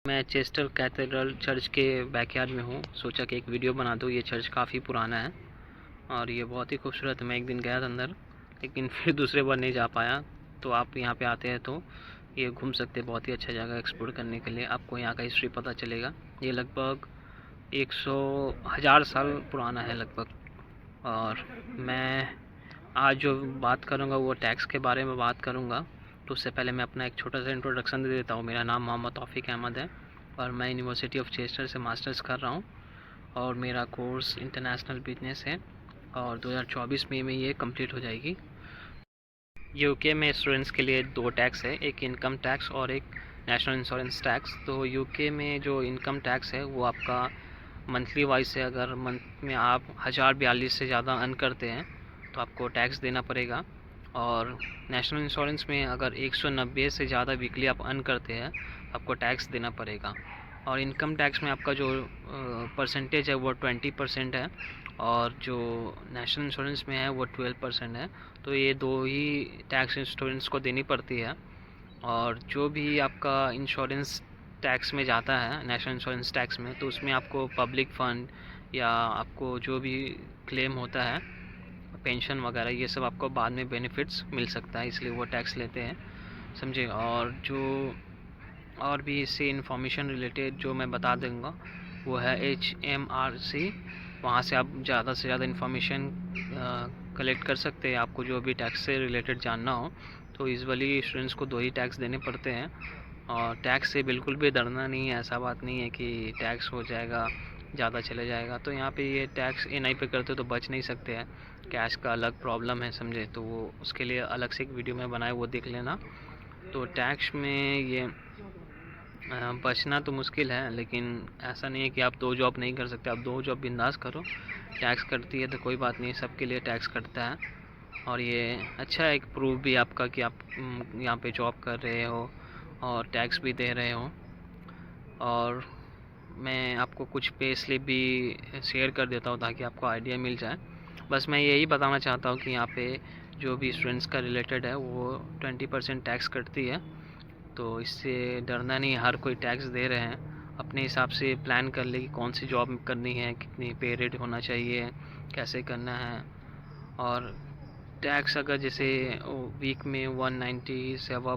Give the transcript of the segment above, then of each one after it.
मैं Chester cathedral church के backyard में हूँ। सोचा कि एक वीडियो बना दूँ। ये चर्च काफ़ी पुराना है और ये बहुत ही खूबसूरत है। मैं एक दिन गया था अंदर, लेकिन फिर दूसरे बार नहीं जा पाया। तो आप यहाँ पे आते हैं तो ये घूम सकते हैं। बहुत ही अच्छा जगह एक्सप्लोर करने के लिए। आपको यहाँ का हिस्ट्री पता चलेगा। ये लगभग 100,000 साल पुराना है लगभग। और मैं आज जो बात करूँगा वो टैक्स के बारे में बात करूँगा। तो उससे पहले मैं अपना एक छोटा सा इंट्रोडक्शन दे देता हूँ। मेरा नाम मोहम्मद तौफीक अहमद है और मैं यूनिवर्सिटी ऑफ चेस्टर से मास्टर्स कर रहा हूँ और मेरा कोर्स इंटरनेशनल बिजनेस है और 2024 में ये कंप्लीट हो जाएगी। यूके में स्टूडेंट्स के लिए 2 टैक्स है, एक इनकम टैक्स और एक नेशनल इंश्योरेंस टैक्स। तो यूके में जो इनकम टैक्स है वो आपका मंथली वाइज है। अगर मंथ में आप 1042 से ज़्यादा अर्न करते हैं तो आपको टैक्स देना पड़ेगा। और नेशनल इंश्योरेंस में अगर 190 से ज़्यादा वीकली आप अर्न करते हैं आपको टैक्स देना पड़ेगा। और इनकम टैक्स में आपका जो परसेंटेज है वो 20% है और जो नेशनल इंश्योरेंस में है वो 12% है। तो ये 2 ही टैक्स स्टूडेंट्स को देनी पड़ती है। और जो भी आपका इंश्योरेंस टैक्स में जाता है, नेशनल इंश्योरेंस टैक्स में, तो उसमें आपको पब्लिक फ़ंड या आपको जो भी क्लेम होता है, पेंशन वगैरह, ये सब आपको बाद में बेनिफिट्स मिल सकता है, इसलिए वो टैक्स लेते हैं, समझे। और जो और भी इससे इन्फॉर्मेशन रिलेटेड जो मैं बता दूँगा वो है HMRC। वहाँ से आप ज़्यादा से ज़्यादा इन्फॉर्मेशन कलेक्ट कर सकते हैं। आपको जो भी टैक्स से रिलेटेड जानना हो तो यूजुअली स्टूडेंट्स को 2 ही टैक्स देने पड़ते हैं और टैक्स से बिल्कुल भी डरना नहीं है। ऐसा बात नहीं है कि टैक्स हो जाएगा, ज़्यादा चले जाएगा। तो यहाँ पे ये टैक्स NI पे करते तो बच नहीं सकते हैं। कैश का अलग प्रॉब्लम है, समझे। तो वो उसके लिए अलग से एक वीडियो में बनाया, वो देख लेना। तो टैक्स में ये बचना तो मुश्किल है, लेकिन ऐसा नहीं है कि आप 2 जॉब नहीं कर सकते। आप 2 जॉब बिंदास करो। टैक्स कटती है तो कोई बात नहीं, सबके लिए टैक्स कटता है। और ये अच्छा है, एक प्रूफ भी आपका कि आप यहाँ पे जॉब कर रहे हो और टैक्स भी दे रहे हो। और मैं आपको कुछ पे स्लिप भी शेयर कर देता हूँ ताकि आपको आइडिया मिल जाए। बस मैं यही बताना चाहता हूँ कि यहाँ पे जो भी स्टूडेंट्स का रिलेटेड है वो 20% टैक्स कटती है। तो इससे डरना नहीं, हर कोई टैक्स दे रहे हैं। अपने हिसाब से प्लान कर ले कि कौन सी जॉब करनी है, कितनी पे रेट होना चाहिए, कैसे करना है। और टैक्स अगर जैसे वीक में 190 से अब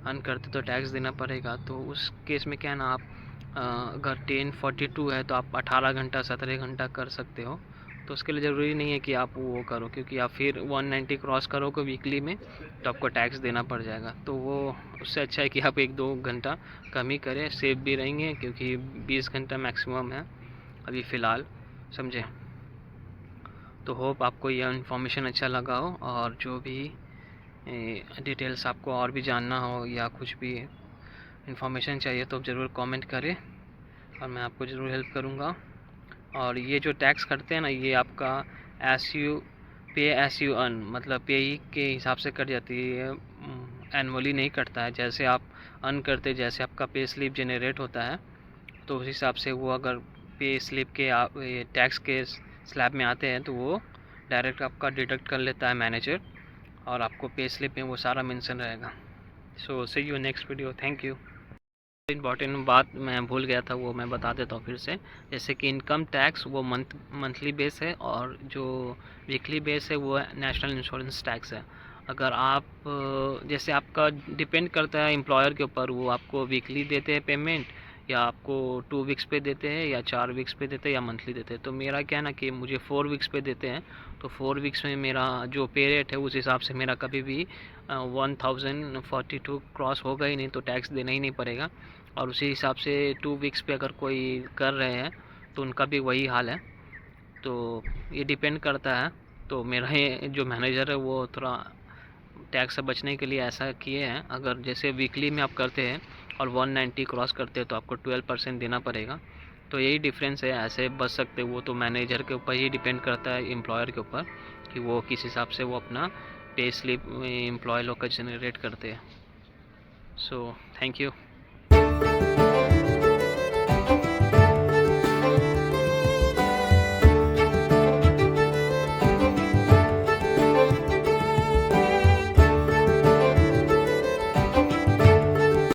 अर्न करते तो टैक्स देना पड़ेगा। तो उस केस में क्या है ना, आप अगर 1042 है तो आप 18 घंटा 17 घंटा कर सकते हो। तो उसके लिए ज़रूरी नहीं है कि आप वो करो, क्योंकि आप फिर 190 क्रॉस करोगे वीकली में तो आपको टैक्स देना पड़ जाएगा। तो वो उससे अच्छा है कि आप 1-2 घंटा कम ही करें, सेफ भी रहेंगे, क्योंकि 20 घंटा मैक्सिमम है अभी फ़िलहाल, समझे। तो होप आपको यह इन्फॉर्मेशन अच्छा लगा हो। और जो भी डिटेल्स आपको और भी जानना हो या कुछ भी इन्फॉर्मेशन चाहिए तो ज़रूर कमेंट करें और मैं आपको ज़रूर हेल्प करूँगा। और ये जो टैक्स करते हैं ना, ये आपका एस यू अर्न, मतलब पे के हिसाब से कट जाती है, एनुअली नहीं कटता है। जैसे आप अर्न करते, जैसे आपका पे स्लिप जनरेट होता है तो उस हिसाब से वो अगर पे स्लिप के टैक्स के स्लैब में आते हैं तो वो डायरेक्ट आपका डिडक्ट कर लेता है मैनेजर, और आपको पे स्लिप में वो सारा मेंशन रहेगा। So see you next video. Thank you. Important बात मैं भूल गया था, वो मैं बता देता हूँ फिर से। जैसे कि इनकम टैक्स वो मंथली बेस है और जो वीकली बेस है वो नेशनल इंश्योरेंस टैक्स है। अगर आप जैसे आपका डिपेंड करता है एम्प्लॉयर के ऊपर, वो आपको वीकली देते हैं पेमेंट या आपको 2 वीक्स पे देते हैं या 4 वीक्स पे देते हैं या मंथली देते हैं। तो मेरा क्या है ना कि मुझे 4 वीक्स पे देते हैं। तो 4 वीक्स में मेरा जो पे रेट है उस हिसाब से मेरा कभी भी 1042 क्रॉस होगा ही नहीं, तो टैक्स देना ही नहीं पड़ेगा। और उसी हिसाब से 2 वीक्स पे अगर कोई कर रहे हैं तो उनका भी वही हाल है। तो ये डिपेंड करता है। तो मेरा ये जो मैनेजर है वो थोड़ा टैक्स से बचने के लिए ऐसा किए हैं। अगर जैसे वीकली में आप करते हैं और 190 क्रॉस करते हैं तो आपको 12% देना पड़ेगा। तो यही डिफरेंस है, ऐसे बच सकते। वो तो मैनेजर के ऊपर ही डिपेंड करता है, एम्प्लॉयर के ऊपर, कि वो किस हिसाब से वो अपना पे स्लिप एम्प्लॉय लोग का जनरेट करते हैं। So thank you.